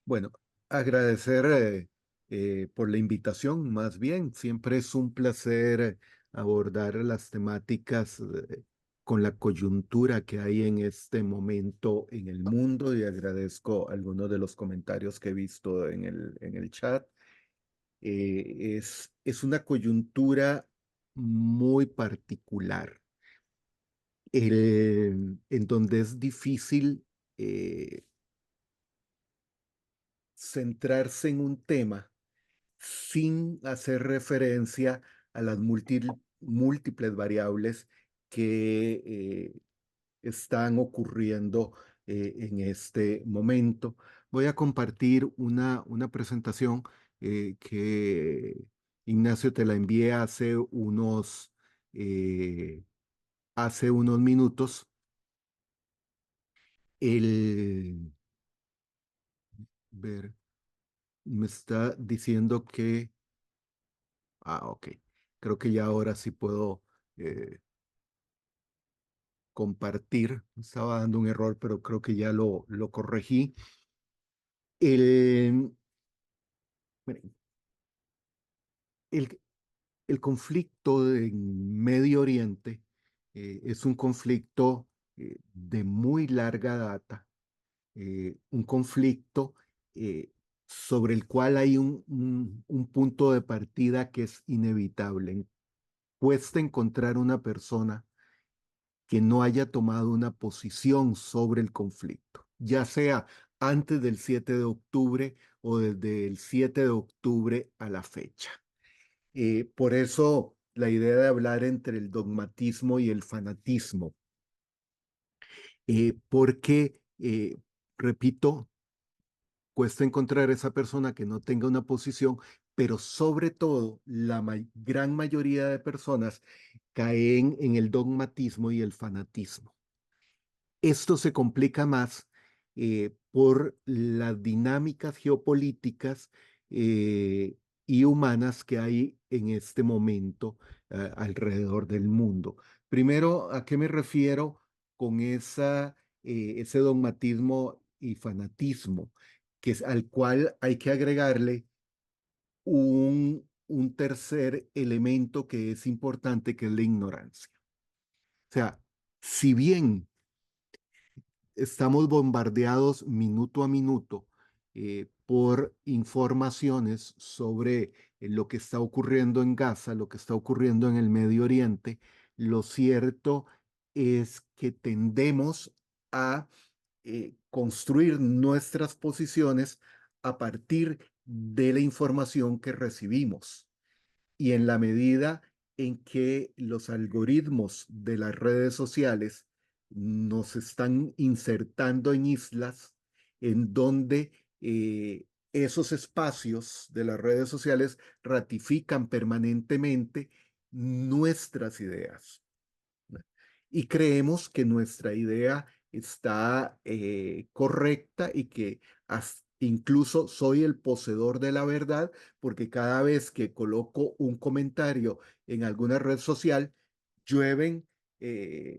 Bueno, agradecer por la invitación, más bien, siempre es un placer abordar las temáticas con la coyuntura que hay en este momento en el mundo y agradezco algunos de los comentarios que he visto en el chat. Es una coyuntura muy particular, en donde es difícil centrarse en un tema sin hacer referencia a las múltiples variables que están ocurriendo en este momento. Voy a compartir una presentación que Ignacio te la envié eh, hace unos minutos. El ver me está diciendo que, ok, creo que ya ahora sí puedo eh, compartir. Estaba dando un error, pero creo que ya lo corregí. El, miren, el, el conflicto en Medio Oriente es un conflicto de muy larga data, un conflicto sobre el cual hay un punto de partida que es inevitable. Cuesta encontrar una persona que no haya tomado una posición sobre el conflicto, ya sea antes del 7 de octubre o desde el 7 de octubre a la fecha. Por eso la idea de hablar entre el dogmatismo y el fanatismo, porque, repito, cuesta encontrar esa persona que no tenga una posición, pero sobre todo la gran mayoría de personas caen en el dogmatismo y el fanatismo. Esto se complica más por las dinámicas geopolíticas eh, y humanas que hay en este momento alrededor del mundo. Primero, ¿a qué me refiero con ese dogmatismo y fanatismo, al cual hay que agregarle un tercer elemento que es importante, que es la ignorancia? O sea, si bien estamos bombardeados minuto a minuto por informaciones sobre lo que está ocurriendo en Gaza, lo que está ocurriendo en el Medio Oriente. Lo cierto es que tendemos a construir nuestras posiciones a partir de la información que recibimos. Y en la medida en que los algoritmos de las redes sociales nos están insertando en islas en donde esos espacios de las redes sociales ratifican permanentemente nuestras ideas, ¿no? Y creemos que nuestra idea está correcta y que incluso soy el poseedor de la verdad, porque cada vez que coloco un comentario en alguna red social, llueven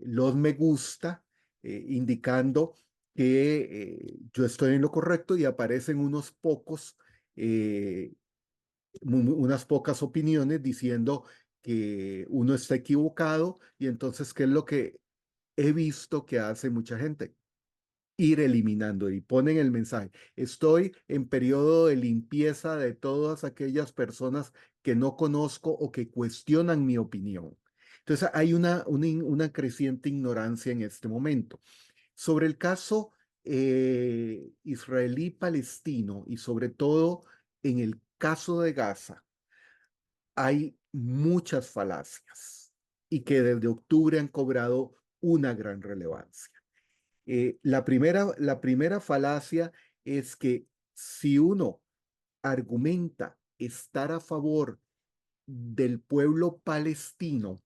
los me gusta, indicando que yo estoy en lo correcto, y aparecen eh, unas pocas opiniones diciendo que uno está equivocado. Y entonces, ¿qué es lo que he visto que hace mucha gente? Ir eliminando, y ponen el mensaje: estoy en periodo de limpieza de todas aquellas personas que no conozco o que cuestionan mi opinión. Entonces hay una creciente ignorancia en este momento. Sobre el caso israelí-palestino, y sobre todo en el caso de Gaza, hay muchas falacias y que desde octubre han cobrado una gran relevancia. La primera falacia es que si uno argumenta estar a favor del pueblo palestino,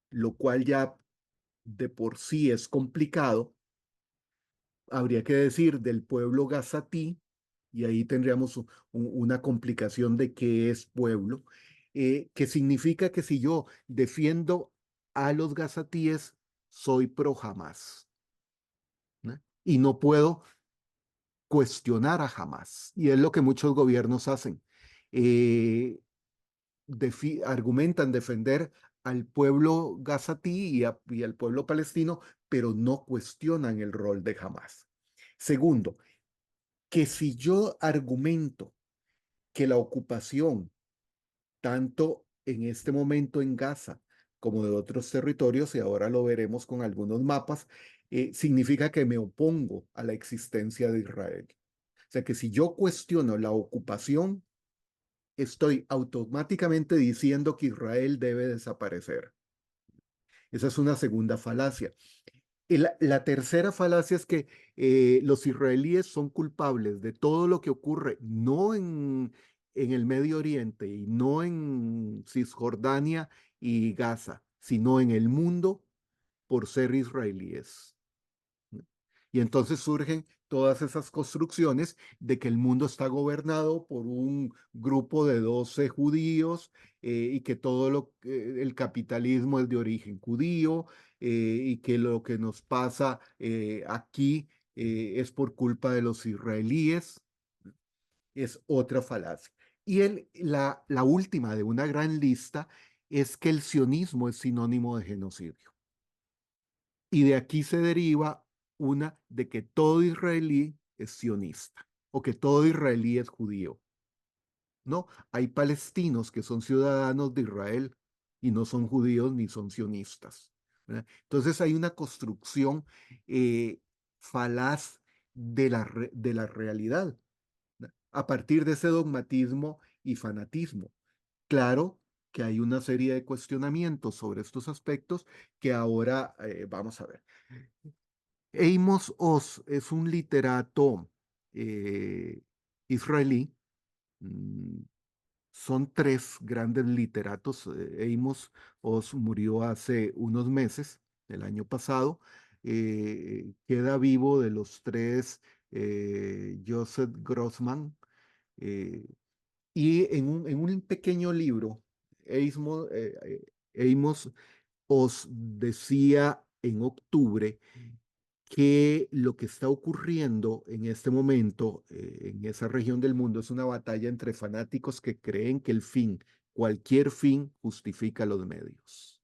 lo cual ya de por sí es complicado, habría que decir del pueblo gazatí, y ahí tendríamos una complicación de qué es pueblo, que significa que si yo defiendo a los gazatíes, soy pro Hamas, ¿no? Y no puedo cuestionar a Hamas. Y es lo que muchos gobiernos hacen. Eh, Argumentan defender al pueblo gazatí y al pueblo palestino, pero no cuestionan el rol de Hamas. Segundo, que si yo argumento que la ocupación, tanto en este momento en Gaza como de otros territorios, y ahora lo veremos con algunos mapas, significa que me opongo a la existencia de Israel. O sea que si yo cuestiono la ocupación, estoy automáticamente diciendo que Israel debe desaparecer. Esa es una segunda falacia. Y la tercera falacia es que los israelíes son culpables de todo lo que ocurre, no en el Medio Oriente y no en Cisjordania y Gaza, sino en el mundo por ser israelíes. Y entonces surgen todas esas construcciones de que el mundo está gobernado por un grupo de 12 judíos y que el capitalismo es de origen judío y que lo que nos pasa aquí es por culpa de los israelíes. Es otra falacia. Y la última de una gran lista es que el sionismo es sinónimo de genocidio. Y de aquí se deriva una de que todo israelí es sionista o que todo israelí es judío. No, hay palestinos que son ciudadanos de Israel y no son judíos ni son sionistas. ¿Verdad? Entonces hay una construcción eh, falaz de la realidad, ¿verdad? A partir de ese dogmatismo y fanatismo. Claro que hay una serie de cuestionamientos sobre estos aspectos que ahora vamos a ver. Amos Oz es un literato eh, israelí. Mm, Son tres grandes literatos. Amos Oz murió hace unos meses, el año pasado. Queda vivo de los tres Joseph Grossman. eh, y en un pequeño libro, Amos Oz decía en octubre que lo que está ocurriendo en este momento en esa región del mundo es una batalla entre fanáticos que creen que cualquier fin justifica los medios.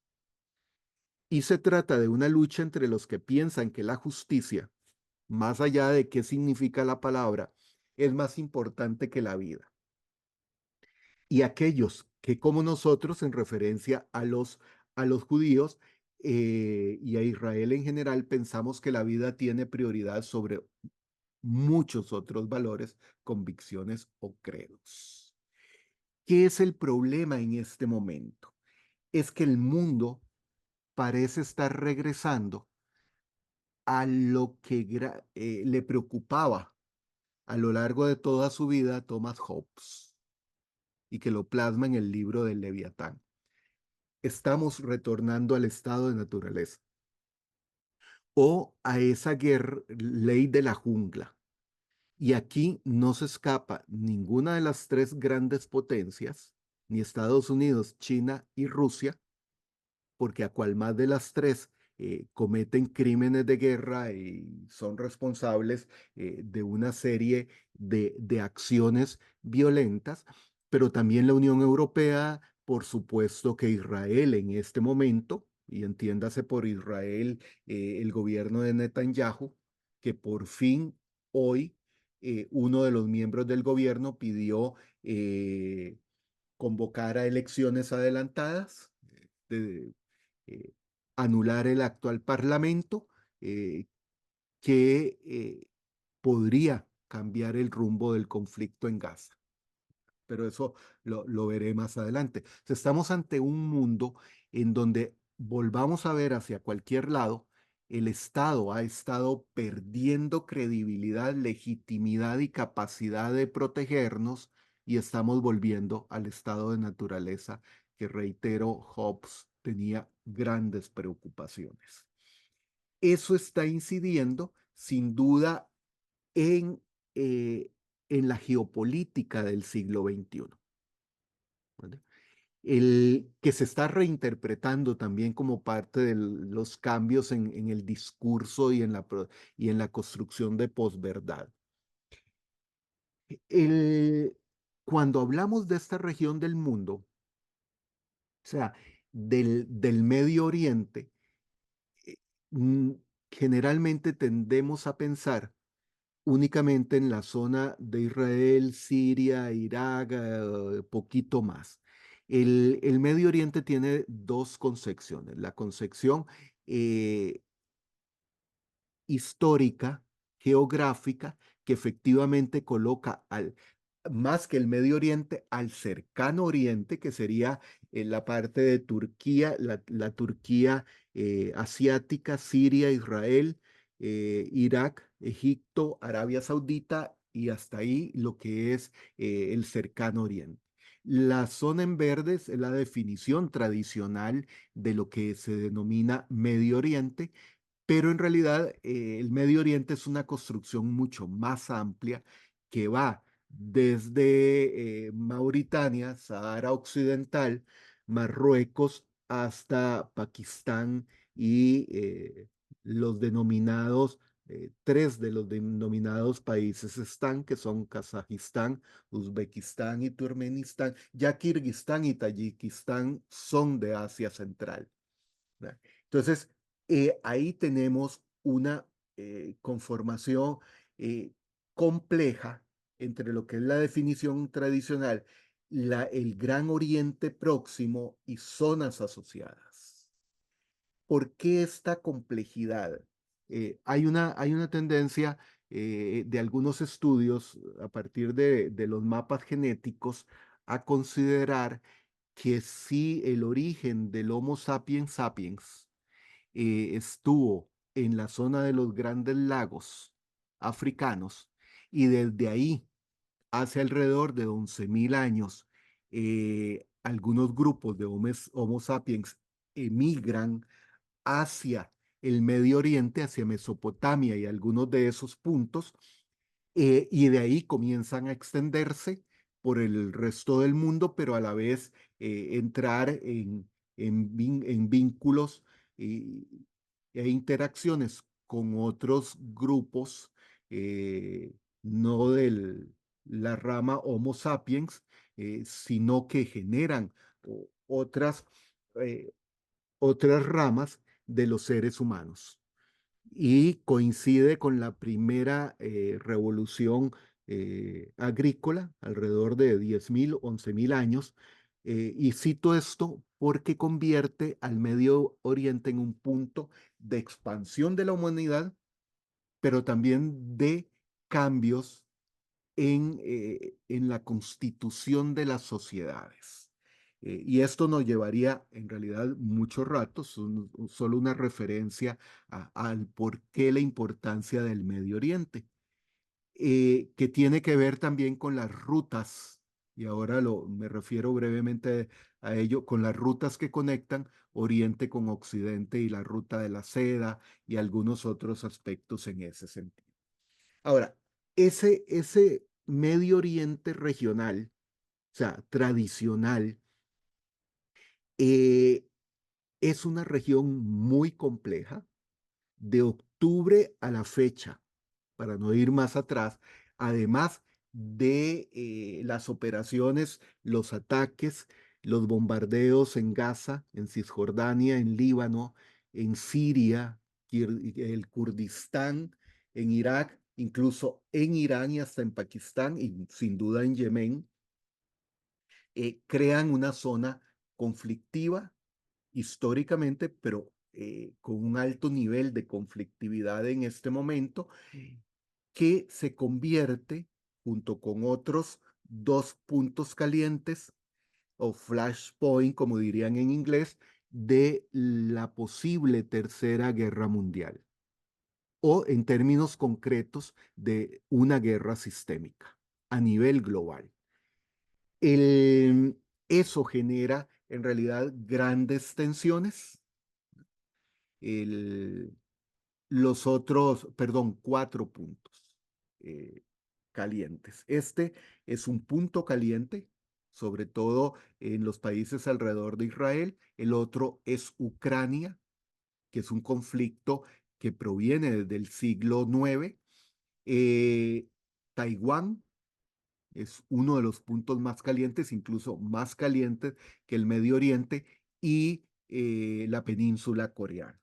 Y se trata de una lucha entre los que piensan que la justicia, más allá de qué significa la palabra, es más importante que la vida. Y aquellos que como nosotros, en referencia a los judíos y a Israel en general, pensamos que la vida tiene prioridad sobre muchos otros valores, convicciones o credos. ¿Qué es el problema en este momento? Es que el mundo parece estar regresando a lo que le preocupaba a lo largo de toda su vida a Thomas Hobbes y que lo plasma en el libro del Leviatán. Estamos retornando al estado de naturaleza o a esa ley de la jungla. Y aquí no se escapa ninguna de las tres grandes potencias, ni Estados Unidos, China y Rusia, porque a cual más de las tres cometen crímenes de guerra y son responsables de una serie de acciones violentas, pero también la Unión Europea, por supuesto que Israel en este momento, y entiéndase por Israel el gobierno de Netanyahu, que por fin hoy uno de los miembros del gobierno pidió convocar a elecciones adelantadas. De, eh, Anular el actual Parlamento que podría cambiar el rumbo del conflicto en Gaza. Pero eso lo veré más adelante. O sea, estamos ante un mundo en donde volvamos a ver hacia cualquier lado, el Estado ha estado perdiendo credibilidad, legitimidad y capacidad de protegernos y estamos volviendo al estado de naturaleza que, reitero, Hobbes tenía grandes preocupaciones. Eso está incidiendo sin duda en, eh, en la geopolítica del siglo XXI. ¿Vale? El que se está reinterpretando también como parte de los cambios en el discurso y en la construcción de posverdad. El, cuando hablamos de esta región del mundo, o sea, del Medio Oriente, eh, mm, generalmente tendemos a pensar únicamente en la zona de Israel, Siria, Irak, poquito más. El Medio Oriente tiene dos concepciones. La concepción eh, histórica, geográfica, que efectivamente coloca más que el Medio Oriente, al cercano Oriente, que sería la parte de Turquía, la Turquía asiática, Siria, Israel, Irak, Egipto, Arabia Saudita y hasta ahí lo que es el cercano Oriente. La zona en verdes es la definición tradicional de lo que se denomina Medio Oriente, pero en realidad el Medio Oriente es una construcción mucho más amplia que va desde Mauritania, Sahara Occidental, Marruecos, hasta Pakistán y los denominados, tres de los denominados países están, que son Kazajistán, Uzbekistán y Turkmenistán. Ya Kirguistán y Tayikistán son de Asia Central, ¿verdad? Entonces, ahí tenemos una conformación eh, compleja entre lo que es la definición tradicional, el Gran Oriente Próximo y zonas asociadas. ¿Por qué esta complejidad? Hay una tendencia de algunos estudios a partir de los mapas genéticos a considerar que si el origen del Homo sapiens sapiens estuvo en la zona de los grandes lagos africanos y desde ahí hace alrededor de 11.000 años algunos grupos de Homo sapiens emigran hacia el Medio Oriente, hacia Mesopotamia y algunos de esos puntos, y de ahí comienzan a extenderse por el resto del mundo, pero a la vez entrar en vínculos y, e interacciones con otros grupos, no de la rama Homo sapiens, sino que generan otras, eh, otras ramas de los seres humanos y coincide con la primera revolución agrícola, alrededor de 10.000, 11.000 años. Y cito esto porque convierte al Medio Oriente en un punto de expansión de la humanidad, pero también de cambios en la constitución de las sociedades. Y esto nos llevaría en realidad mucho rato, solo una referencia al por qué la importancia del Medio Oriente, que tiene que ver también con las rutas, y ahora me refiero brevemente a ello, con las rutas que conectan Oriente con Occidente y la ruta de la seda y algunos otros aspectos en ese sentido. Ahora, ese Medio Oriente regional, o sea, tradicional, eh, es una región muy compleja. De octubre a la fecha, para no ir más atrás, además de las operaciones, los ataques, los bombardeos en Gaza, en Cisjordania, en Líbano, en Siria, el Kurdistán, en Irak, incluso en Irán y hasta en Pakistán y sin duda en Yemen, crean una zona conflictiva históricamente, pero con un alto nivel de conflictividad en este momento, que se convierte, junto con otros dos puntos calientes o flashpoint, como dirían en inglés, de la posible Tercera Guerra Mundial, o en términos concretos, de una guerra sistémica a nivel global. El- Eso genera en realidad grandes tensiones. El, los otros, perdón, cuatro puntos eh, calientes. Este es un punto caliente, sobre todo en los países alrededor de Israel. El otro es Ucrania, que es un conflicto que proviene del siglo IX. Eh, Taiwán es uno de los puntos más calientes, incluso más calientes que el Medio Oriente y la península coreana.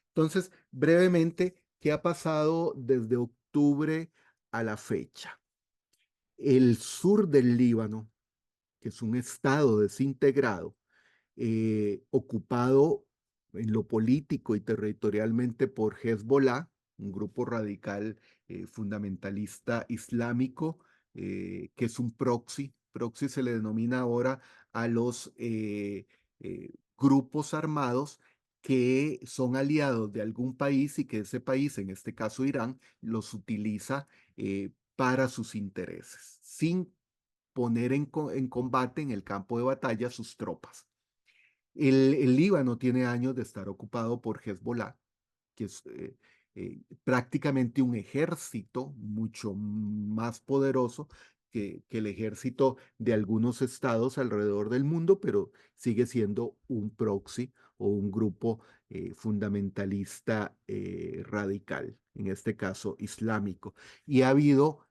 Entonces, brevemente, ¿qué ha pasado desde octubre a la fecha? El sur del Líbano, que es un estado desintegrado, ocupado en lo político y territorialmente por Hezbollah, un grupo radical fundamentalista islámico, que es un proxy. Proxy se le denomina ahora a los grupos armados que son aliados de algún país y que ese país, en este caso Irán, los utiliza para sus intereses, sin poner en combate en el campo de batalla sus tropas. El Líbano tiene años de estar ocupado por Hezbollah, que es prácticamente un ejército mucho más poderoso que el ejército de algunos estados alrededor del mundo, pero sigue siendo un proxy o un grupo fundamentalista radical, en este caso islámico. Y ha habido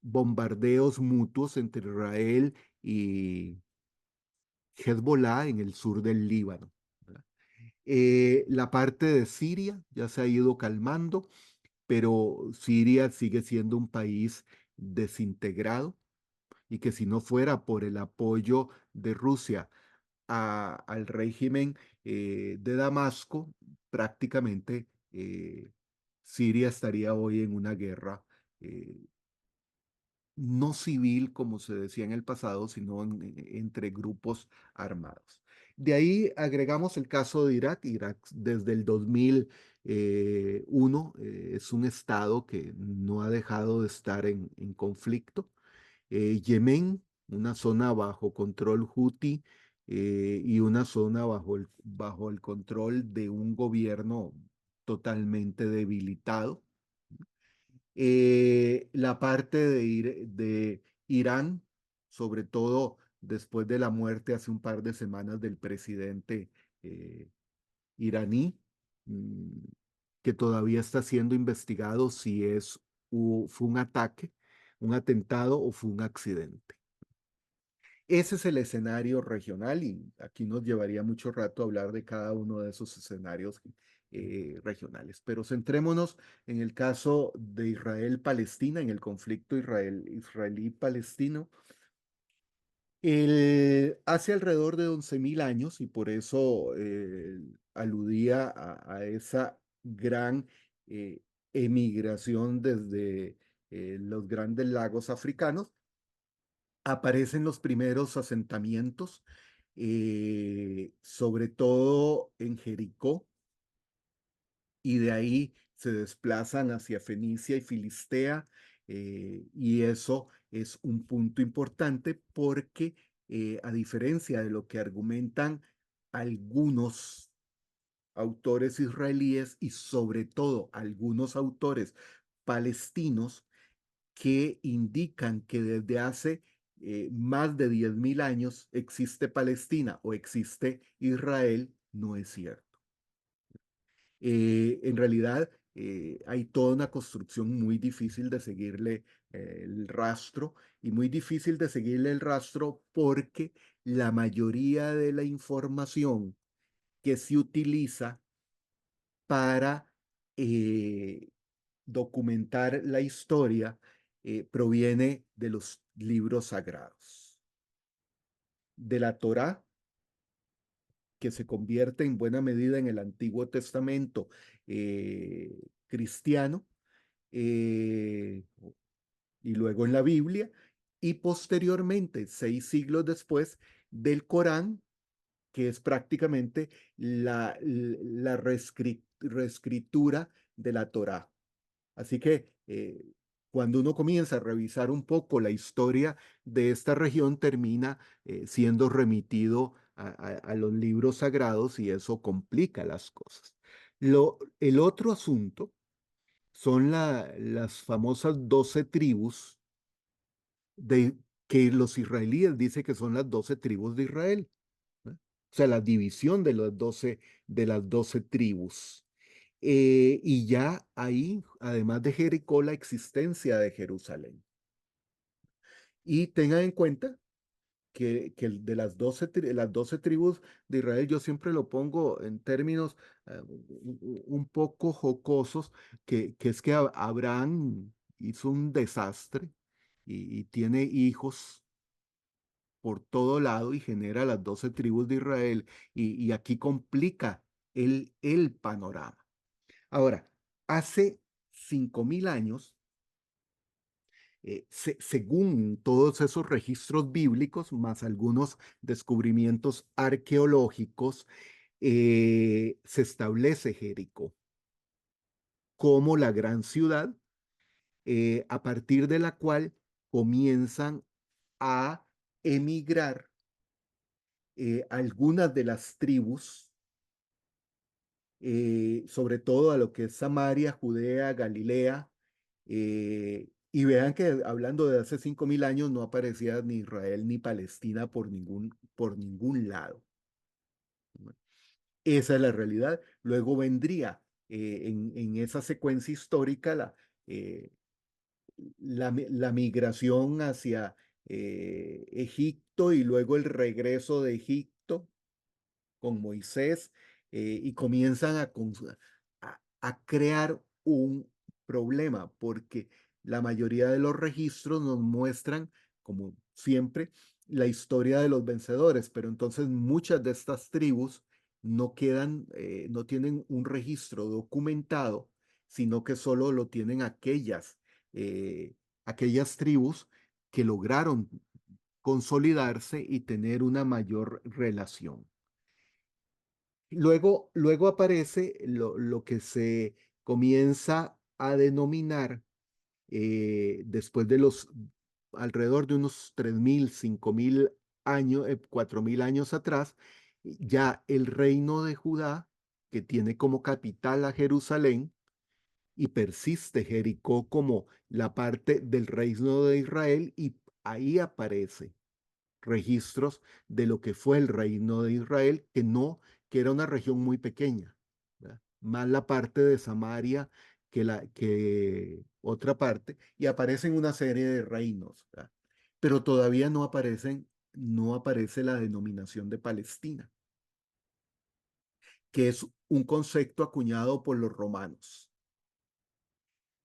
bombardeos mutuos entre Israel y Hezbollah en el sur del Líbano. La parte de Siria ya se ha ido calmando, pero Siria sigue siendo un país desintegrado y que si no fuera por el apoyo de Rusia al régimen de Damasco, prácticamente Siria estaría hoy en una guerra no civil, como se decía en el pasado, sino entre grupos armados. De ahí agregamos el caso de Irak. Irak desde el 2001 es un estado que no ha dejado de estar en conflicto. Yemen, una zona bajo control Houthi y una zona bajo el control de un gobierno totalmente debilitado. La parte de Irán, sobre todo después de la muerte hace un par de semanas del presidente eh, iraní, mm, que todavía está siendo investigado si fue un ataque, un atentado o fue un accidente. Ese es el escenario regional y aquí nos llevaría mucho rato hablar de cada uno de esos escenarios regionales. Pero centrémonos en el caso de Israel-Palestina, en el conflicto israelí-palestino. Hace alrededor de 11.000 años, y por eso aludía a esa gran eh, emigración desde los grandes lagos africanos, aparecen los primeros asentamientos, sobre todo en Jericó, y de ahí se desplazan hacia Fenicia y Filistea, y eso es un punto importante porque, a diferencia de lo que argumentan algunos autores israelíes y sobre todo algunos autores palestinos, que indican que desde hace más de 10.000 años existe Palestina o existe Israel, no es cierto. En realidad, hay toda una construcción muy difícil de seguirle el rastro y muy difícil de seguirle el rastro porque la mayoría de la información que se utiliza para eh, documentar la historia proviene de los libros sagrados, de la Torá, que se convierte en buena medida en el Antiguo Testamento cristiano, eh, y luego en la Biblia, y posteriormente, 6 siglos después, del Corán, que es prácticamente la reescritura de la Torá. Así que cuando uno comienza a revisar un poco la historia de esta región, termina siendo remitido a los libros sagrados y eso complica las cosas. El otro asunto son las famosas 12 tribus de, que los israelíes dicen que son las 12 tribus de Israel, ¿no? O sea, la división de las 12 tribus. Y ya ahí, además de Jericó, la existencia de Jerusalén. Y tengan en cuenta que de las 12 tribus de Israel, yo siempre lo pongo en términos un poco jocosos, que es que Abraham hizo un desastre y tiene hijos por todo lado y genera las 12 tribus de Israel y aquí complica el panorama. Ahora, hace 5.000 años, según todos esos registros bíblicos, más algunos descubrimientos arqueológicos, se establece Jericó como la gran ciudad, a partir de la cual comienzan a emigrar algunas de las tribus, sobre todo a lo que es Samaria, Judea, Galilea, y vean que hablando de hace 5.000 años no aparecía ni Israel ni Palestina por ningún lado. Esa es la realidad. Luego vendría en esa secuencia histórica eh, la migración hacia Egipto y luego el regreso de Egipto con Moisés, y comienzan a crear un problema porque la mayoría de los registros nos muestran, como siempre, la historia de los vencedores, pero entonces muchas de estas tribus no quedan, no tienen un registro documentado, sino que solo lo tienen aquellas tribus que lograron consolidarse y tener una mayor relación. Luego aparece lo que se comienza a denominar, después de alrededor de unos 3.000, 5.000 años, 4.000 años atrás, ya el reino de Judá, que tiene como capital a Jerusalén, y persiste Jericó como la parte del reino de Israel, y ahí aparece registros de lo que fue el reino de Israel, que era una región muy pequeña, ¿verdad? Más la parte de Samaria que otra parte, y aparecen una serie de reinos, ¿verdad? Pero todavía no aparece la denominación de Palestina, que es un concepto acuñado por los romanos.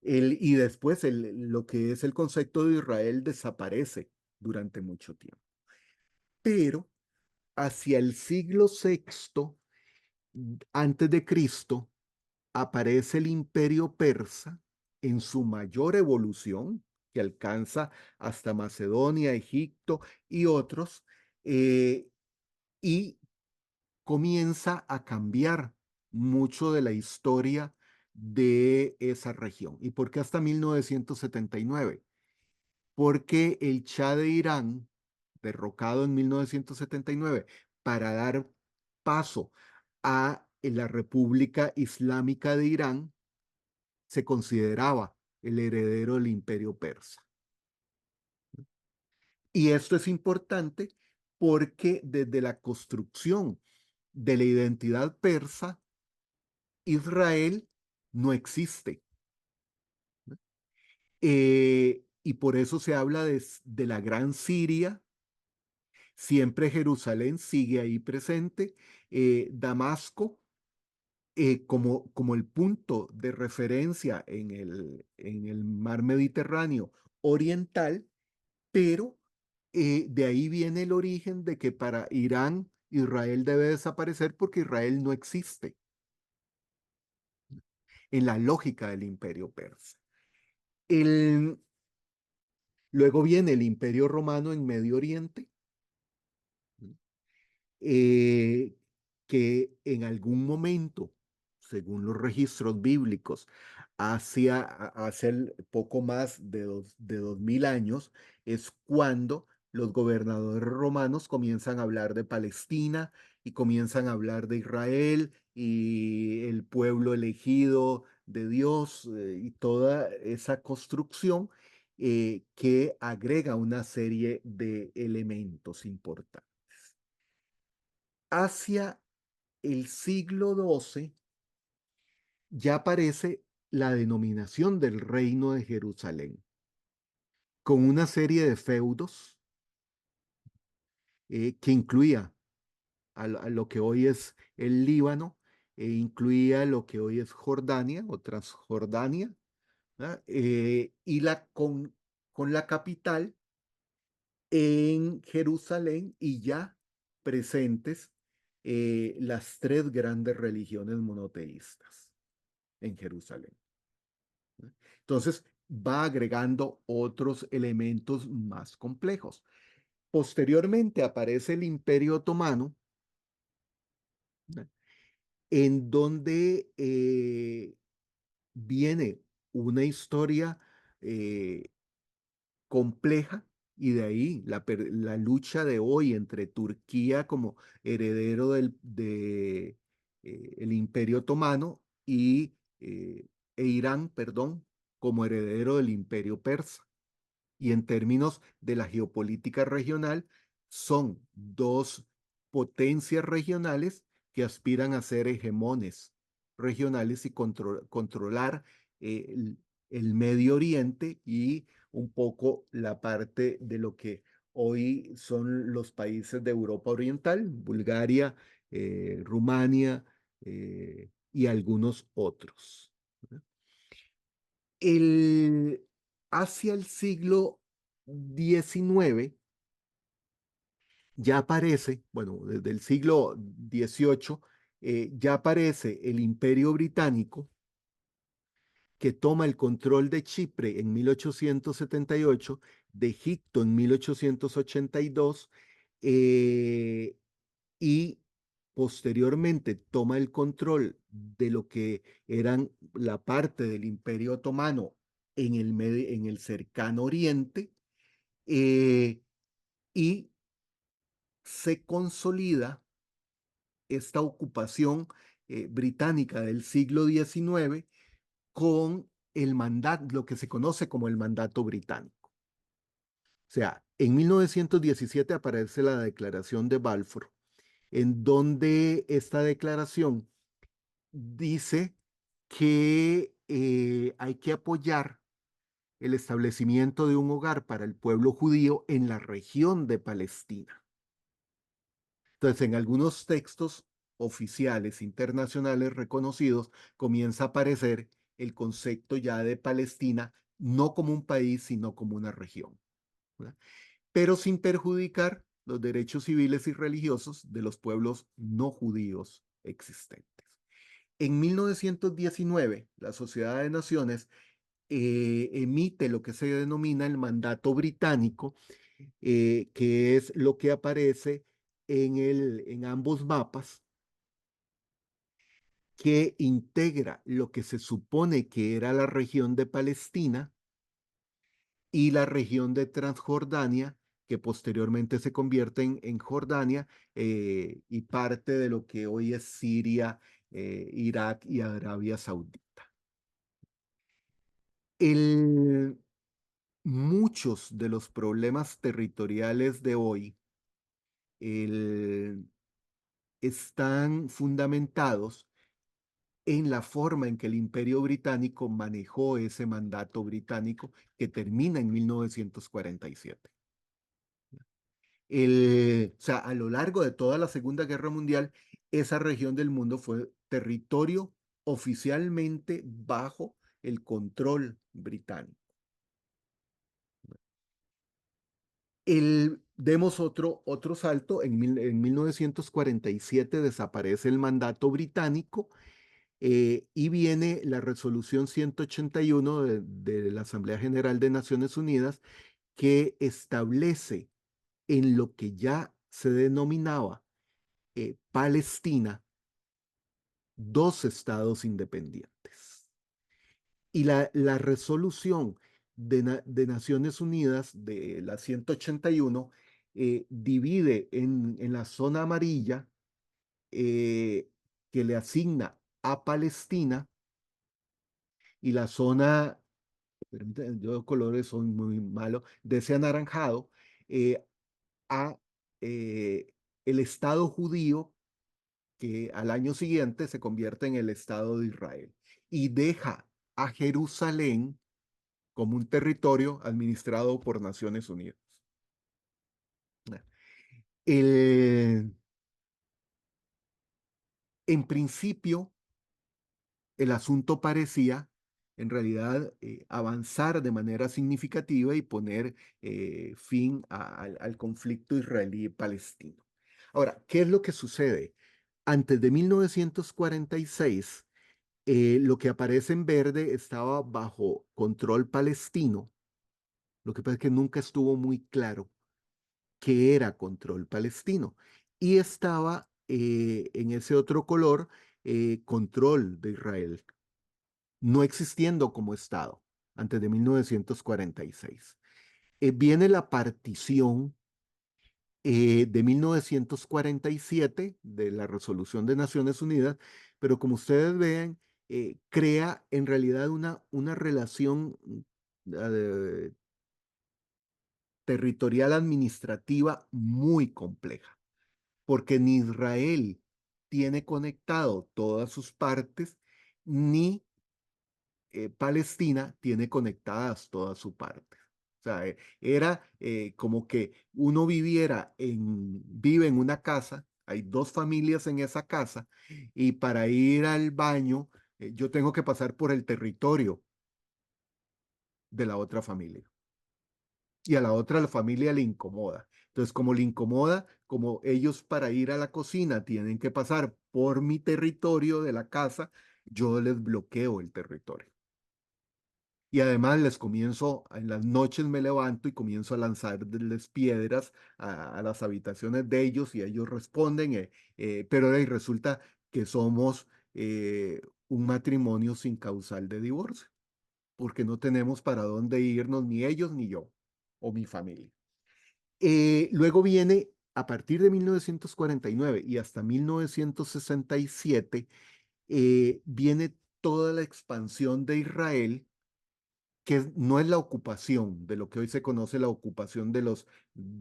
Y después lo que es el concepto de Israel desaparece durante mucho tiempo. Pero hacia el siglo sexto antes de Cristo aparece el imperio persa en su mayor evolución, que alcanza hasta Macedonia, Egipto y otros, eh, y comienza a cambiar mucho de la historia de esa región. ¿Y por qué hasta 1979? Porque el Shah de Irán, derrocado en 1979, para dar paso a la República Islámica de Irán, se consideraba el heredero del imperio persa. Y esto es importante porque desde la construcción de la identidad persa, Israel no existe. Y por eso se habla de la Gran Siria. Siempre Jerusalén sigue ahí presente. Damasco, como el punto de referencia en el mar Mediterráneo oriental, pero de ahí viene el origen de que para Irán, Israel debe desaparecer porque Israel no existe en la lógica del imperio persa. El- Luego viene el imperio romano en Medio Oriente, eh, que en algún momento, según los registros bíblicos, hace poco más de 2.000 años, es cuando los gobernadores romanos comienzan a hablar de Palestina y comienzan a hablar de Israel y el pueblo elegido de Dios, y toda esa construcción, que agrega una serie de elementos importantes. Hacia el siglo XII ya aparece la denominación del Reino de Jerusalén con una serie de feudos que incluía a lo que hoy es el Líbano, e incluía lo que hoy es Jordania o Transjordania, ¿verdad? Y con la capital en Jerusalén y ya presentes las tres grandes religiones monoteístas en Jerusalén. ¿No? Entonces va agregando otros elementos más complejos. Posteriormente aparece el Imperio Otomano, ¿no? En donde viene una historia eh, compleja y de ahí la lucha de hoy entre Turquía como heredero el Imperio Otomano e Irán, perdón, como heredero del Imperio Persa. Y en términos de la geopolítica regional, son dos potencias regionales que aspiran a ser hegemones regionales y controlar el Medio Oriente y un poco la parte de lo que hoy son los países de Europa Oriental, Bulgaria, Rumania y algunos otros. El, Hacia el siglo XIX ya aparece, bueno, desde el siglo XVIII, ya aparece el Imperio Británico que toma el control de Chipre en 1878, de Egipto en 1882, eh, y posteriormente toma el control de lo que eran la parte del Imperio Otomano en el cercano Oriente, eh, y se consolida esta ocupación británica del siglo XIX con el mandato, lo que se conoce como el mandato británico. O sea, en 1917 aparece la Declaración de Balfour, en donde esta declaración dice que hay que apoyar el establecimiento de un hogar para el pueblo judío en la región de Palestina. Entonces, en algunos textos oficiales internacionales reconocidos comienza a aparecer el concepto ya de Palestina no como un país, sino como una región, ¿verdad? Pero sin perjudicar los derechos civiles y religiosos de los pueblos no judíos existentes. En 1919, la Sociedad de Naciones emite lo que se denomina el mandato británico, que es lo que aparece en ambos mapas, que integra lo que se supone que era la región de Palestina y la región de Transjordania, que posteriormente se convierte en Jordania, y parte de lo que hoy es Siria, Irak y Arabia Saudita. El, Muchos de los problemas territoriales de hoy el- están fundamentados en la forma en que el Imperio Británico manejó ese mandato británico que termina en 1947. O sea, a lo largo de toda la Segunda Guerra Mundial, esa región del mundo fue territorio oficialmente bajo el control británico. Demos otro salto. En 1947 desaparece el mandato británico, y viene la resolución 181 de la Asamblea General de Naciones Unidas, que establece en lo que ya se denominaba Palestina dos estados independientes. Y la resolución de Naciones Unidas de la 181 divide en la zona amarilla, eh, que le asigna a Palestina, y la zona, permítanme, yo los colores son muy malos, de ese anaranjado, a el Estado judío, que al año siguiente se convierte en el Estado de Israel y deja a Jerusalén como un territorio administrado por Naciones Unidas. El, en principio, el asunto parecía, en realidad, avanzar de manera significativa y poner fin al conflicto israelí-palestino. Ahora, ¿qué es lo que sucede? Antes de 1946, lo que aparece en verde estaba bajo control palestino. Lo que pasa es que nunca estuvo muy claro qué era control palestino. Y estaba en ese otro color control de Israel, no existiendo como Estado antes de 1946. Viene la partición de 1947 de la Resolución de Naciones Unidas, pero como ustedes ven, crea en realidad una relación eh, territorial administrativa muy compleja, porque ni Israel tiene conectado todas sus partes, ni Palestina tiene conectadas todas sus partes. O sea, era como que uno vive en una casa, hay dos familias en esa casa, y para ir al baño, yo tengo que pasar por el territorio de la otra familia. Y a la otra la familia le incomoda. Entonces, como le incomoda, como ellos para ir a la cocina tienen que pasar por mi territorio de la casa, yo les bloqueo el territorio. Y además les comienzo, en las noches me levanto y comienzo a lanzarles piedras a las habitaciones de ellos y ellos responden, pero ahí resulta que somos un matrimonio sin causal de divorcio, porque no tenemos para dónde irnos ni ellos ni yo o mi familia. Luego viene, a partir de 1949 y hasta 1967, viene toda la expansión de Israel, que no es la ocupación de lo que hoy se conoce la ocupación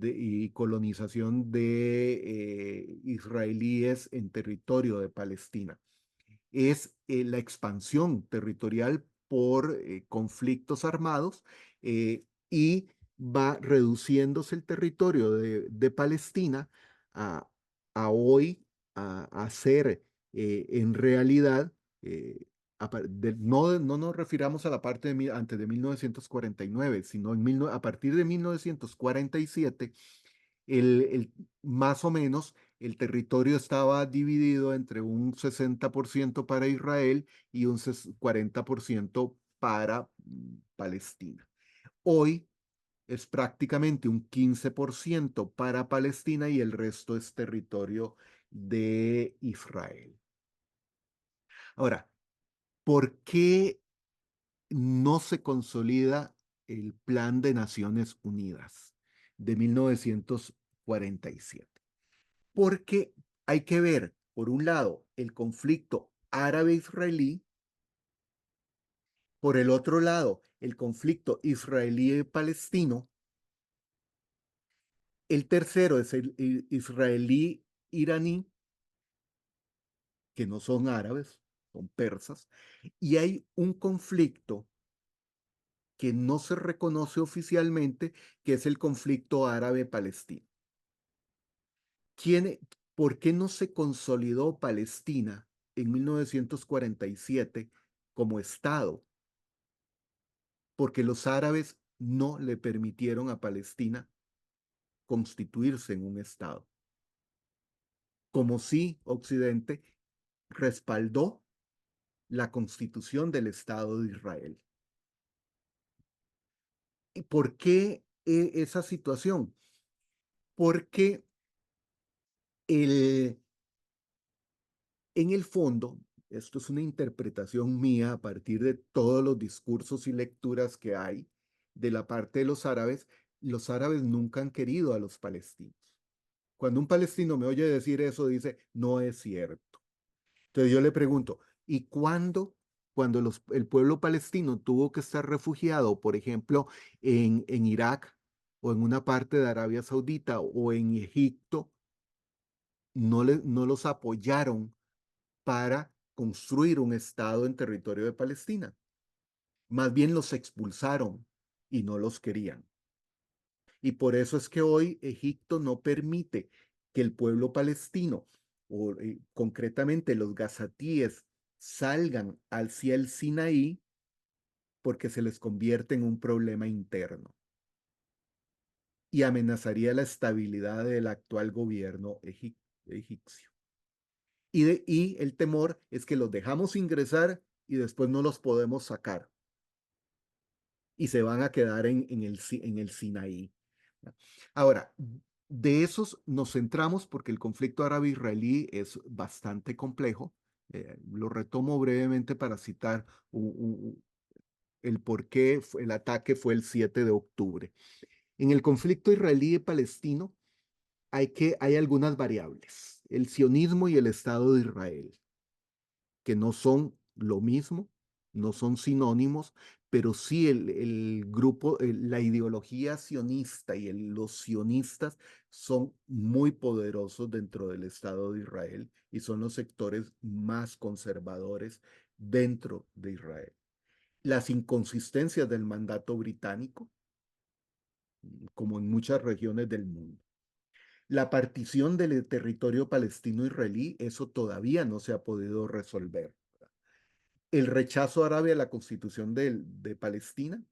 y colonización de israelíes en territorio de Palestina, es la expansión territorial por conflictos armados, y va reduciéndose el territorio de Palestina a, a hoy a ser en realidad, no nos refiramos a la parte antes de 1949, sino a partir de 1947, más o menos el territorio estaba dividido entre un 60% para Israel y un 40% para Palestina. Hoy es prácticamente un 15% para Palestina y el resto es territorio de Israel. Ahora, ¿por qué no se consolida el Plan de Naciones Unidas de 1947? Porque hay que ver, por un lado, el conflicto árabe-israelí, por el otro lado, el conflicto israelí-palestino, el tercero es el israelí-iraní, que no son árabes, son persas, y hay un conflicto que no se reconoce oficialmente, que es el conflicto árabe-palestino. ¿Quién, ¿Por qué no se consolidó Palestina en 1947 como Estado? Porque los árabes no le permitieron a Palestina constituirse en un Estado, como si Occidente respaldó la constitución del Estado de Israel. ¿Y por qué esa situación? Porque el, en el fondo, esto es una interpretación mía a partir de todos los discursos y lecturas que hay de la parte de los árabes nunca han querido a los palestinos. Cuando un palestino me oye decir eso, dice, no es cierto. Entonces yo le pregunto, ¿y cuando el pueblo palestino tuvo que estar refugiado, por ejemplo, en Irak o en una parte de Arabia Saudita o en Egipto, no los apoyaron para construir un Estado en territorio de Palestina? más bien los expulsaron y no los querían. Y por eso es que hoy Egipto no permite que el pueblo palestino, o concretamente los gazatíes, salgan hacia el Sinaí porque se les convierte en un problema interno y amenazaría la estabilidad del actual gobierno egipcio. Y el temor es que los dejamos ingresar y después no los podemos sacar y se van a quedar en el Sinaí. Ahora, de esos nos centramos porque el conflicto árabe-israelí es bastante complejo. Lo retomo brevemente para citar el por qué el ataque fue el 7 de octubre. En el conflicto israelí y palestino hay algunas variables. El sionismo y el Estado de Israel, que no son lo mismo, no son sinónimos, pero sí el grupo, la ideología sionista y los sionistas son muy poderosos dentro del Estado de Israel y son los sectores más conservadores dentro de Israel. Las inconsistencias del mandato británico, como en muchas regiones del mundo. La partición del territorio palestino-israelí, eso todavía no se ha podido resolver. El rechazo árabe a la constitución de Palestina,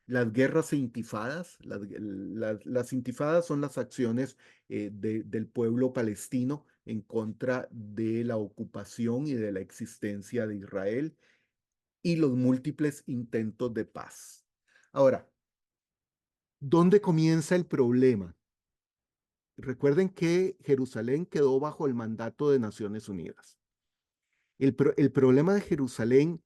las guerras e intifadas. Las intifadas son las acciones del pueblo palestino en contra de la ocupación y de la existencia de Israel y los múltiples intentos de paz. Ahora, ¿dónde comienza el problema? Recuerden que Jerusalén quedó bajo el mandato de Naciones Unidas. El problema de Jerusalén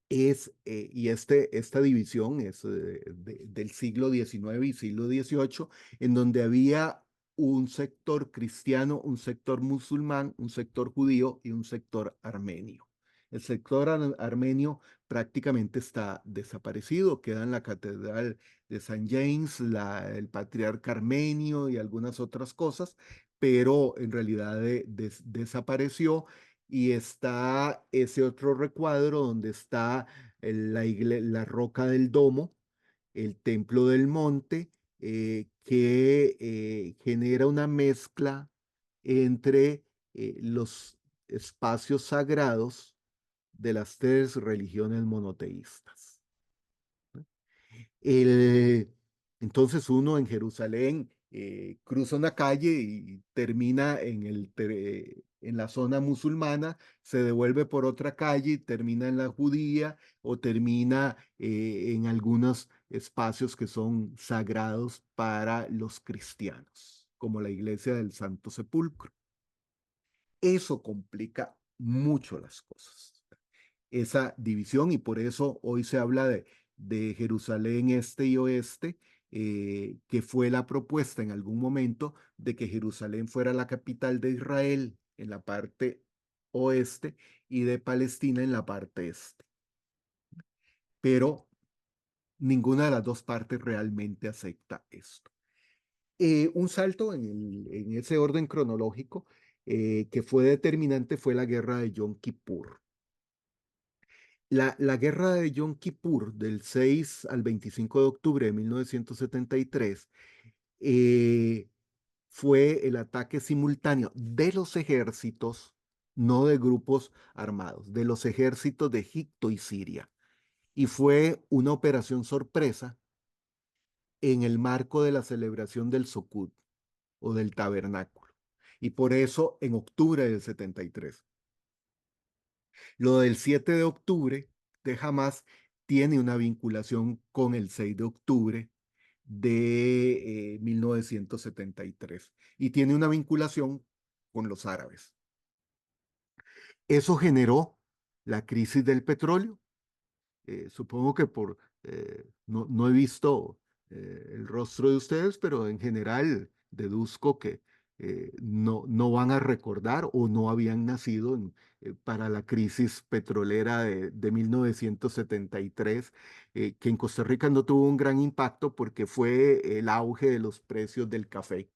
es, esta división es del siglo XIX y siglo XVIII, en donde había un sector cristiano, un sector musulmán, un sector judío y un sector armenio. El sector armenio prácticamente está desaparecido, queda en la Catedral de San James, el patriarca armenio y algunas otras cosas, pero en realidad desapareció y está ese otro recuadro donde está la roca del domo, el templo del monte, que genera una mezcla entre los espacios sagrados de las tres religiones monoteístas. El, entonces uno en Jerusalén cruza una calle y termina en la zona musulmana, se devuelve por otra calle y termina en la judía o termina en algunos espacios que son sagrados para los cristianos, como la iglesia del Santo Sepulcro. Eso complica mucho las cosas, esa división, y por eso hoy se habla de Jerusalén este y oeste, que fue la propuesta en algún momento de que Jerusalén fuera la capital de Israel en la parte oeste y de Palestina en la parte este. Pero ninguna de las dos partes realmente acepta esto. Un salto en ese orden cronológico que fue determinante fue la guerra de Yom Kippur. La guerra de Yom Kippur del 6 al 25 de octubre de 1973 eh, fue el ataque simultáneo de los ejércitos, no de grupos armados, de los ejércitos de Egipto y Siria. Y fue una operación sorpresa en el marco de la celebración del Sukkot o del tabernáculo. Y por eso en octubre del 73. Lo del 7 de octubre de Hamas tiene una vinculación con el 6 de octubre de 1973 y tiene una vinculación con los árabes. Eso generó la crisis del petróleo. Supongo que no he visto el rostro de ustedes, pero en general deduzco que no van a recordar o no habían nacido para la crisis petrolera de 1973, que en Costa Rica no tuvo un gran impacto porque fue el auge de los precios del café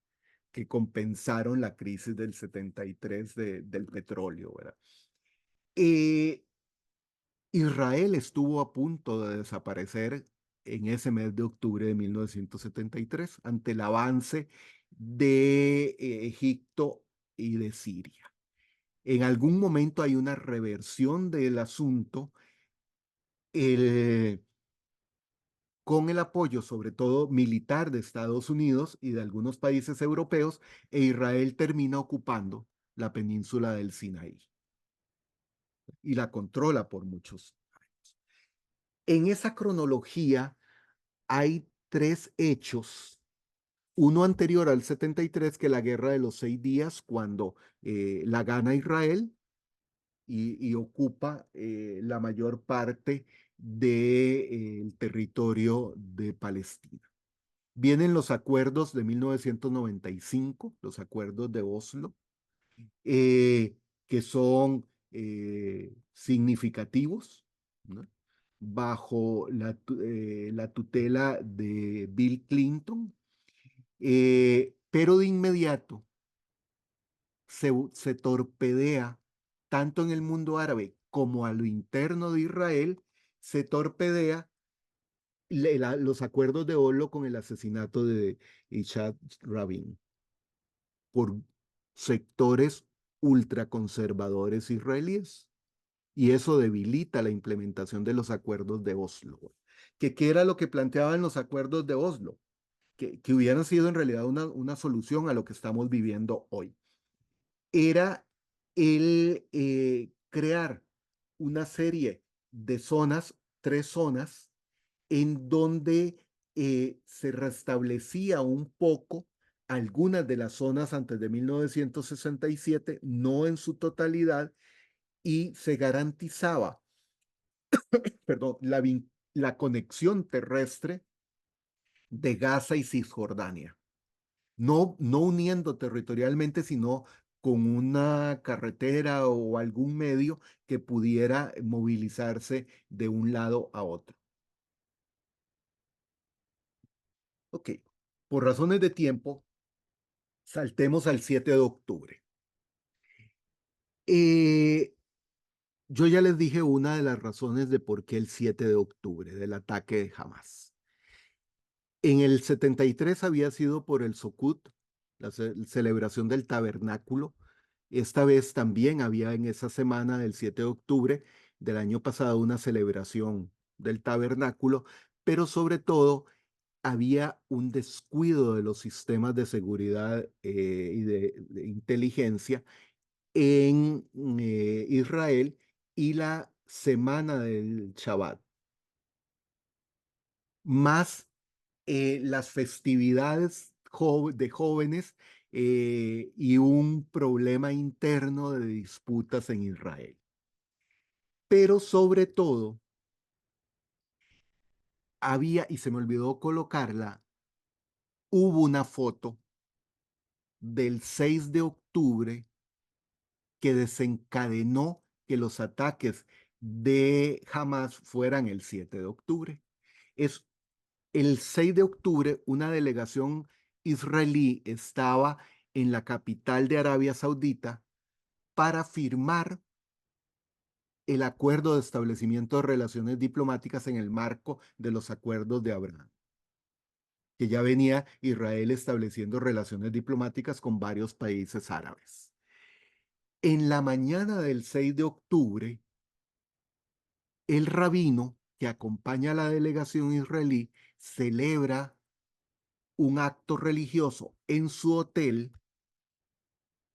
que compensaron la crisis del 73 del petróleo, ¿verdad? Eh, Israel estuvo a punto de desaparecer en ese mes de octubre de 1973 ante el avance de Egipto y de Siria. En algún momento hay una reversión del asunto el- con el apoyo, sobre todo militar, de Estados Unidos y de algunos países europeos, e Israel termina ocupando la península del Sinaí y la controla por muchos años. En esa cronología hay tres hechos. Uno anterior al 73, que es la Guerra de los 6 días, cuando la gana Israel y ocupa la mayor parte del territorio de Palestina. Vienen los acuerdos de 1995, los acuerdos de Oslo, eh, que son significativos, ¿no? Bajo la tutela de Bill Clinton, pero de inmediato se torpedea tanto en el mundo árabe como a lo interno de Israel, se torpedea los acuerdos de Oslo con el asesinato de Yitzhak Rabin por sectores ultraconservadores israelíes. Y eso debilita la implementación de los acuerdos de Oslo. ¿Qué era lo que planteaban los acuerdos de Oslo? Que hubieran sido en realidad una solución a lo que estamos viviendo hoy. Era el crear una serie de zonas, 3 zonas, en donde se restablecía un poco algunas de las zonas antes de 1967, no en su totalidad, y se garantizaba, perdón, la conexión terrestre de Gaza y Cisjordania. No uniendo territorialmente, sino con una carretera o algún medio que pudiera movilizarse de un lado a otro. Ok, por razones de tiempo, saltemos al 7 de octubre. Eh, yo ya les dije una de las razones de por qué el 7 de octubre, del ataque de Hamas. En el 73 había sido por el Sukkot, la celebración del tabernáculo. Esta vez también había en esa semana del 7 de octubre del año pasado una celebración del tabernáculo, pero sobre todo había un descuido de los sistemas de seguridad y de inteligencia en Israel y la semana del Shabbat, más las festividades de jóvenes y un problema interno de disputas en Israel. Pero sobre todo, había, y se me olvidó colocarla, hubo una foto del 6 de octubre que desencadenó que los ataques de Hamas fueran el 7 de octubre. Es el 6 de octubre, una delegación israelí estaba en la capital de Arabia Saudita para firmar el acuerdo de establecimiento de relaciones diplomáticas en el marco de los acuerdos de Abraham, que ya venía Israel estableciendo relaciones diplomáticas con varios países árabes. En la mañana del 6 de octubre, el rabino que acompaña a la delegación israelí celebra un acto religioso en su hotel.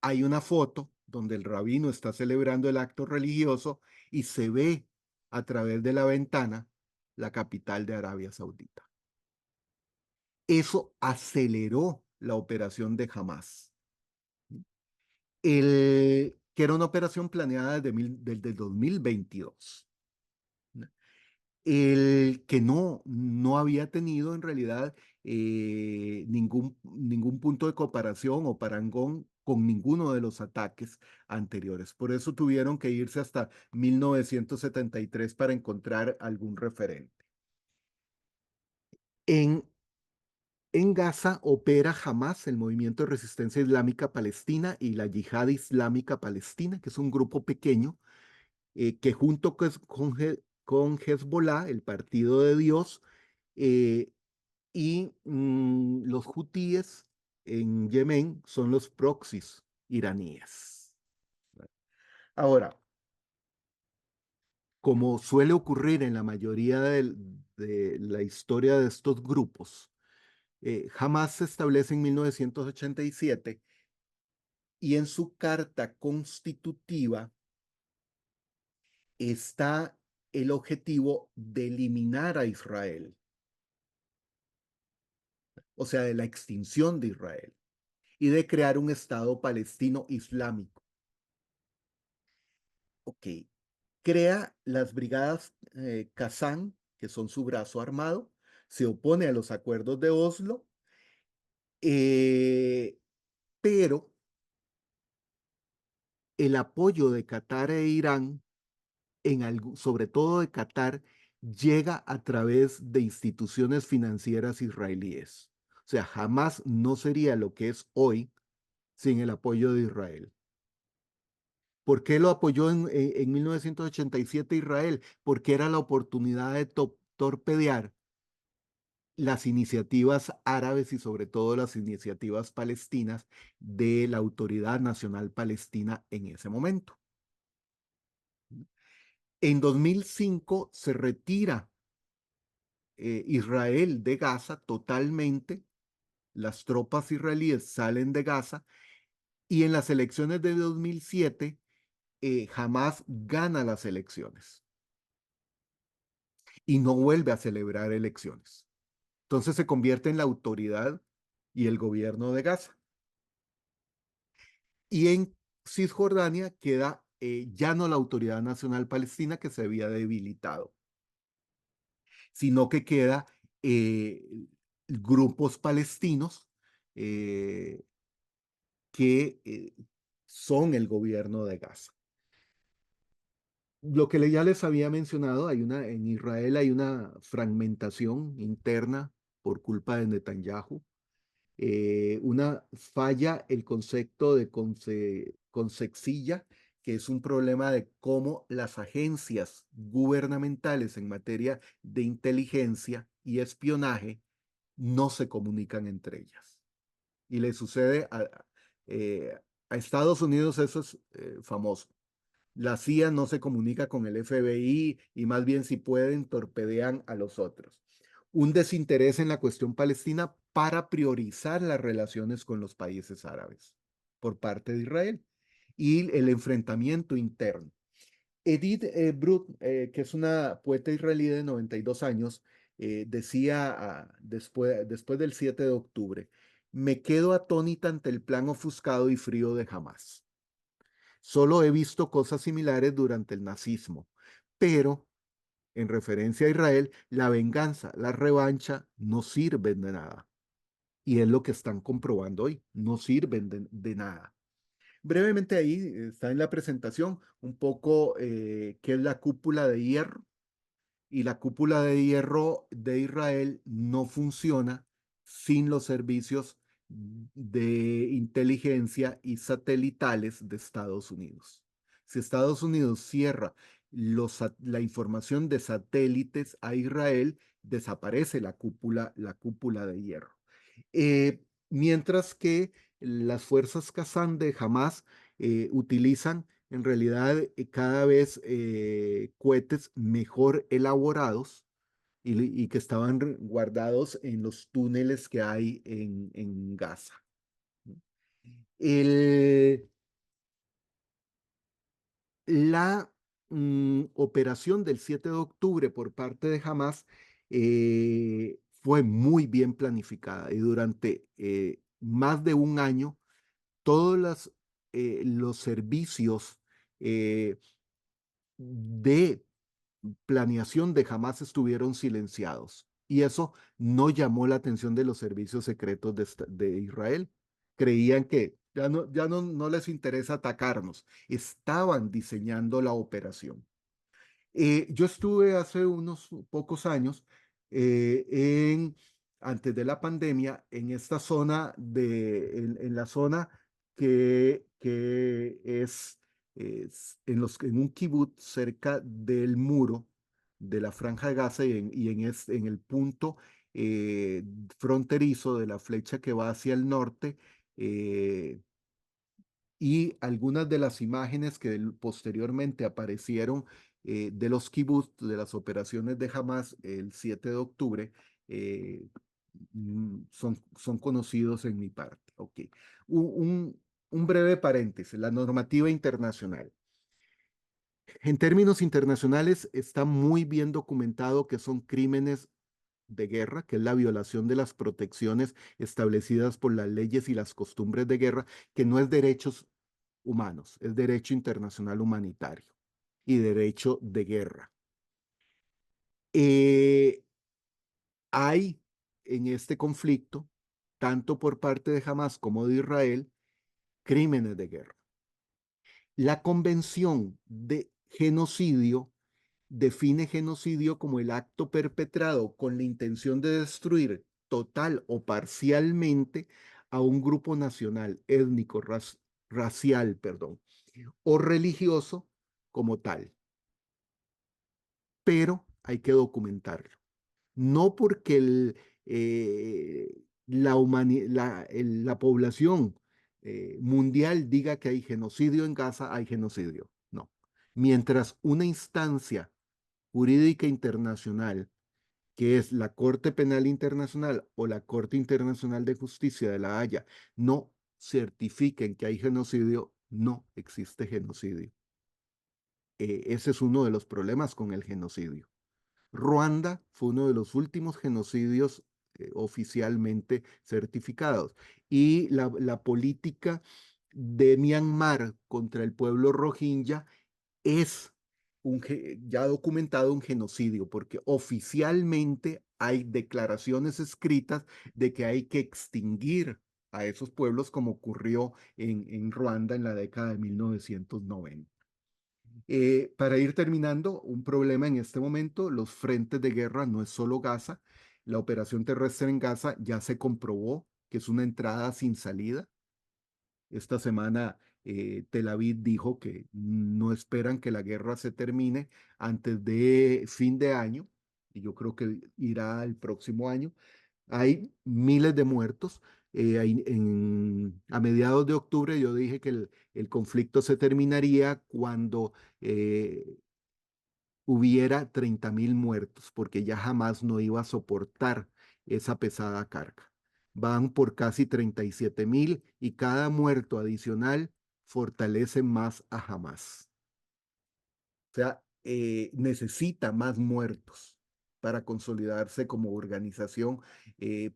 Hay una foto donde el rabino está celebrando el acto religioso y se ve a través de la ventana la capital de Arabia Saudita. Eso aceleró la operación de Hamas, que era una operación planeada desde 2022. El que no había tenido en realidad ningún punto de comparación o parangón con ninguno de los ataques anteriores. Por eso tuvieron que irse hasta 1973 para encontrar algún referente. En, en Gaza opera Hamas, el Movimiento de Resistencia Islámica Palestina, y la Yihad Islámica Palestina, que es un grupo pequeño que junto con con Hezbollah, el Partido de Dios, eh, y los hutíes en Yemen son los proxies iraníes. Ahora, como suele ocurrir en la mayoría de la historia de estos grupos, Hamas se establece en 1987 y en su carta constitutiva está el objetivo de eliminar a Israel, o sea, de la extinción de Israel y de crear un Estado palestino islámico. Ok, crea las brigadas Qassam, que son su brazo armado, se opone a los acuerdos de Oslo, eh, pero el apoyo de Qatar e Irán, sobre todo de Qatar, llega a través de instituciones financieras israelíes. O sea, jamás no sería lo que es hoy sin el apoyo de Israel. ¿Por qué lo apoyó en 1987 Israel? Porque era la oportunidad de torpedear las iniciativas árabes y sobre todo las iniciativas palestinas de la Autoridad Nacional Palestina en ese momento. En 2005 se retira Israel de Gaza totalmente, las tropas israelíes salen de Gaza y en las elecciones de 2007 Hamas gana las elecciones y no vuelve a celebrar elecciones. Entonces se convierte en la autoridad y el gobierno de Gaza. Y en Cisjordania queda ya no la Autoridad Nacional Palestina que se había debilitado, sino que queda grupos palestinos eh, que son el gobierno de Gaza. Lo que ya les había mencionado, en Israel hay una fragmentación interna por culpa de Netanyahu. Una falla el concepto de consexilla, que es un problema de cómo las agencias gubernamentales en materia de inteligencia y espionaje no se comunican entre ellas. Y le sucede eh, a Estados Unidos, eso es famoso. La CIA no se comunica con el FBI y más bien si pueden torpedean a los otros. Un desinterés en la cuestión palestina para priorizar las relaciones con los países árabes por parte de Israel y el enfrentamiento interno. Edith Brutt, que es una poeta israelí de 92 años, decía después del 7 de octubre, me quedo atónita ante el plan ofuscado y frío de Hamas. Solo he visto cosas similares durante el nazismo, pero en referencia a Israel, la venganza, la revancha no sirven de nada. Y es lo que están comprobando hoy, no sirven de nada. Brevemente ahí está en la presentación un poco qué es la cúpula de hierro y la cúpula de hierro de Israel no funciona sin los servicios de inteligencia y satelitales de Estados Unidos. Si Estados Unidos cierra la información de satélites a Israel, desaparece la cúpula de hierro. Mientras que las fuerzas Qassam de Hamas utilizan en realidad cada vez cohetes mejor elaborados y que estaban guardados en los túneles que hay en Gaza. El, la operación del 7 de octubre por parte de Hamas fue muy bien planificada y durante más de un año todos los servicios eh, de planeación de Hamas estuvieron silenciados. Y eso no llamó la atención de los servicios secretos de Israel. Creían que no les interesa atacarnos. Estaban diseñando la operación. Yo estuve hace unos pocos años, antes de la pandemia, en esta zona, en la zona que es en un kibutz cerca del muro de la Franja de Gaza en el punto eh, fronterizo de la flecha que va hacia el norte. eh, y algunas de las imágenes que posteriormente aparecieron de los kibbutz, de las operaciones de Hamas el 7 de octubre, eh, son conocidos en mi parte. Ok. Un breve paréntesis, la normativa internacional. En términos internacionales, está muy bien documentado que son crímenes de guerra, que es la violación de las protecciones establecidas por las leyes y las costumbres de guerra, que no es derechos humanos, es derecho internacional humanitario y derecho de guerra. Eh, hay en este conflicto, tanto por parte de Hamas como de Israel, crímenes de guerra. La Convención de Genocidio define genocidio como el acto perpetrado con la intención de destruir total o parcialmente a un grupo nacional, étnico, racial, perdón, o religioso como tal. Pero hay que documentarlo. No porque la población mundial diga que hay genocidio en Gaza, hay genocidio. No. Mientras una instancia jurídica internacional, que es la Corte Penal Internacional o la Corte Internacional de Justicia de La Haya, no certifiquen que hay genocidio, no existe genocidio. Ese es uno de los problemas con el genocidio. Ruanda fue uno de los últimos genocidios oficialmente certificados. Y la política de Myanmar contra el pueblo rohingya es ya documentado un genocidio, porque oficialmente hay declaraciones escritas de que hay que extinguir a esos pueblos como ocurrió en Ruanda en la década de 1990. Para ir terminando, un problema en este momento, los frentes de guerra no es solo Gaza, la operación terrestre en Gaza ya se comprobó que es una entrada sin salida. Esta semana Tel Aviv dijo que no esperan que la guerra se termine antes de fin de año, y yo creo que irá el próximo año. Hay miles de muertos. A mediados de octubre yo dije que el conflicto se terminaría cuando hubiera 30.000 muertos, porque ya jamás no iba a soportar esa pesada carga. Van por casi 37.000 y cada muerto adicional fortalece más a Hamas. O sea, necesita más muertos para consolidarse como organización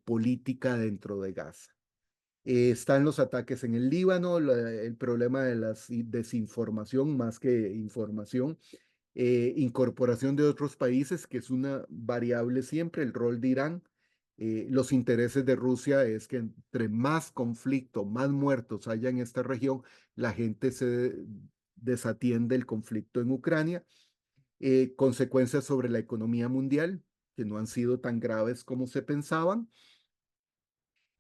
política dentro de Gaza. Están los ataques en el Líbano, el problema de la desinformación más que información, incorporación de otros países, que es una variable siempre, el rol de Irán. Los intereses de Rusia es que entre más conflicto, más muertos haya en esta región, la gente se desatiende el conflicto en Ucrania. Consecuencias sobre la economía mundial, que no han sido tan graves como se pensaban.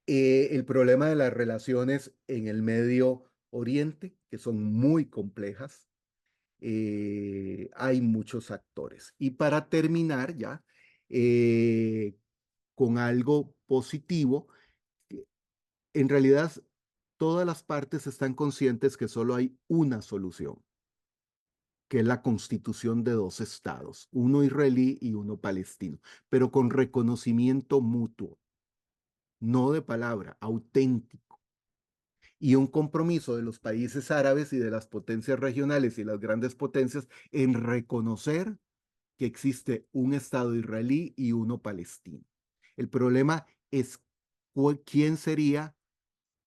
El problema de las relaciones en el Medio Oriente, que son muy complejas. Hay muchos actores. Y para terminar ya, eh, con algo positivo, que en realidad todas las partes están conscientes que solo hay una solución, que es la constitución de dos estados, uno israelí y uno palestino, pero con reconocimiento mutuo, no de palabra, auténtico. Y un compromiso de los países árabes y de las potencias regionales y las grandes potencias en reconocer que existe un Estado israelí y uno palestino. El problema es quién sería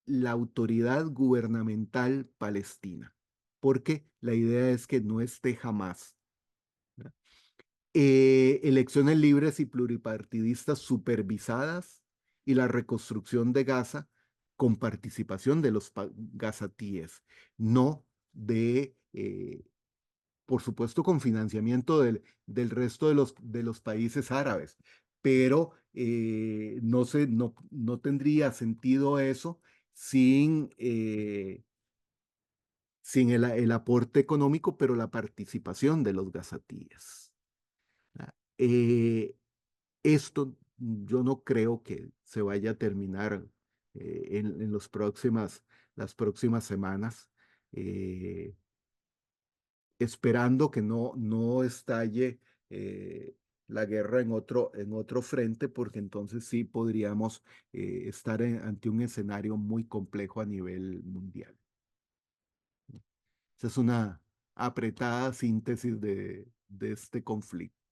la autoridad gubernamental palestina, porque la idea es que no esté jamás. Elecciones libres y pluripartidistas supervisadas y la reconstrucción de Gaza con participación de los gazatíes, no de por supuesto con financiamiento del resto de los países árabes, pero no tendría sentido eso sin, sin el aporte económico, pero la participación de los gazatíes. Ah, eh, Esto yo no creo que se vaya a terminar en las próximas semanas, eh, esperando que no estalle eh, la guerra en otro frente, porque entonces sí podríamos estar ante un escenario muy complejo a nivel mundial. Esa es una apretada síntesis de este conflicto.